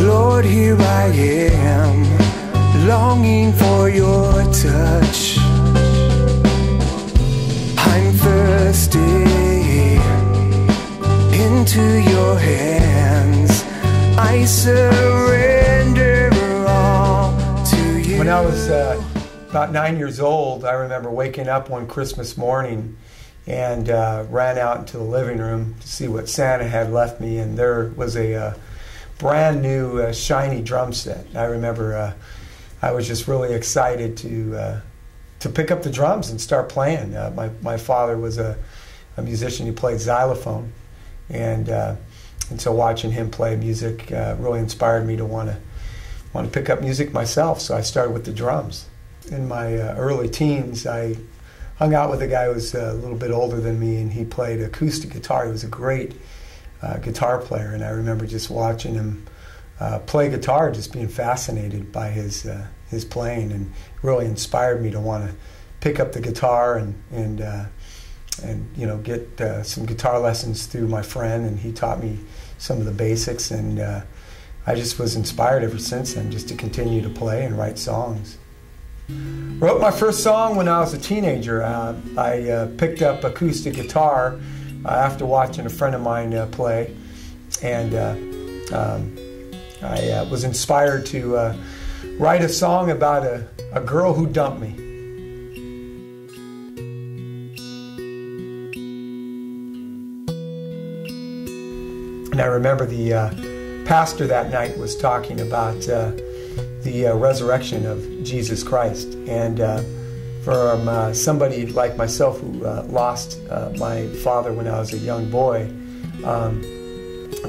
Lord, here I am, longing for your touch. I'm thirsty, into your hands I surrender all to you. When I was about 9 years old, I remember waking up one Christmas morning and ran out into the living room to see what Santa had left me, and there was a brand new shiny drum set. I remember I was just really excited to pick up the drums and start playing. My father was a musician. He played xylophone, and so watching him play music really inspired me to want to pick up music myself. So I started with the drums. In my early teens, I hung out with a guy who was a little bit older than me, and he played acoustic guitar. He was a great guitar player, and I remember just watching him play guitar, just being fascinated by his playing, and really inspired me to want to pick up the guitar and you know, get some guitar lessons through my friend, and he taught me some of the basics, and I just was inspired ever since then just to continue to play and write songs. Wrote my first song when I was a teenager. I picked up acoustic guitar after watching a friend of mine play, and I was inspired to write a song about a girl who dumped me. And I remember the pastor that night was talking about the resurrection of Jesus Christ, and from somebody like myself who lost my father when I was a young boy,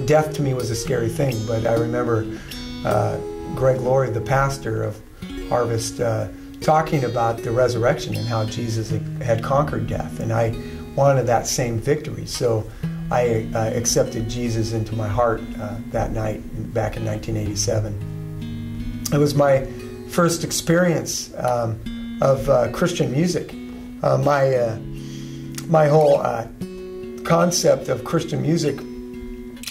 death to me was a scary thing. But I remember Greg Laurie, the pastor of Harvest, talking about the resurrection and how Jesus had conquered death, and I wanted that same victory. So I accepted Jesus into my heart that night back in 1987. It was my first experience of Christian music. My whole concept of Christian music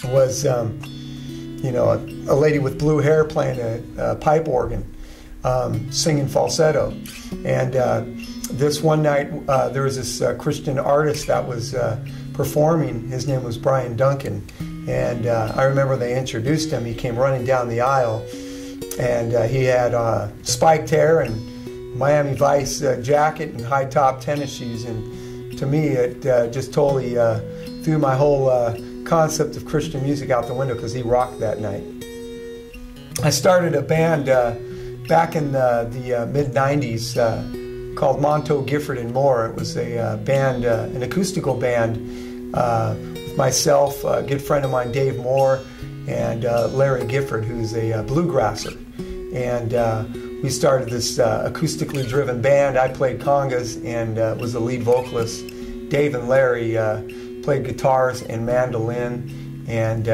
was, you know, a lady with blue hair playing a pipe organ, singing falsetto. And this one night, there was this Christian artist that was performing. His name was Brian Duncan. And I remember they introduced him. He came running down the aisle, and he had spiked hair and Miami Vice jacket and high-top tennis shoes, and to me it just totally threw my whole concept of Christian music out the window, because he rocked that night. I started a band back in the mid-90s called Monto, Gifford and More. It was a band, an acoustical band with myself, a good friend of mine, Dave Moore, and Larry Gifford, who's a bluegrasser. And we started this acoustically driven band. I played congas and was the lead vocalist. Dave and Larry played guitars and mandolin, and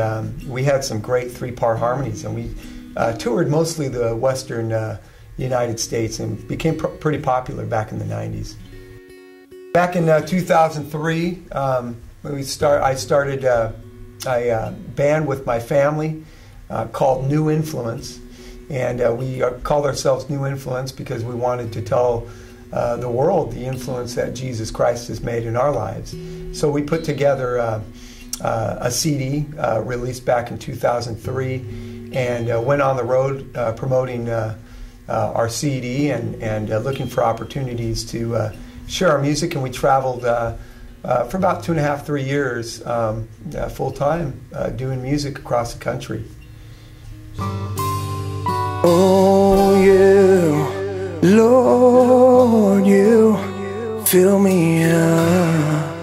we had some great three-part harmonies, and we toured mostly the western United States and became pretty popular back in the 90s. Back in 2003, I started a band with my family called New Influence, and we called ourselves New Influence because we wanted to tell the world the influence that Jesus Christ has made in our lives. So we put together a CD released back in 2003, and went on the road promoting our CD and looking for opportunities to share our music. And we traveled for about 2.5, 3 years full-time doing music across the country. Oh, you, Lord, you fill me up.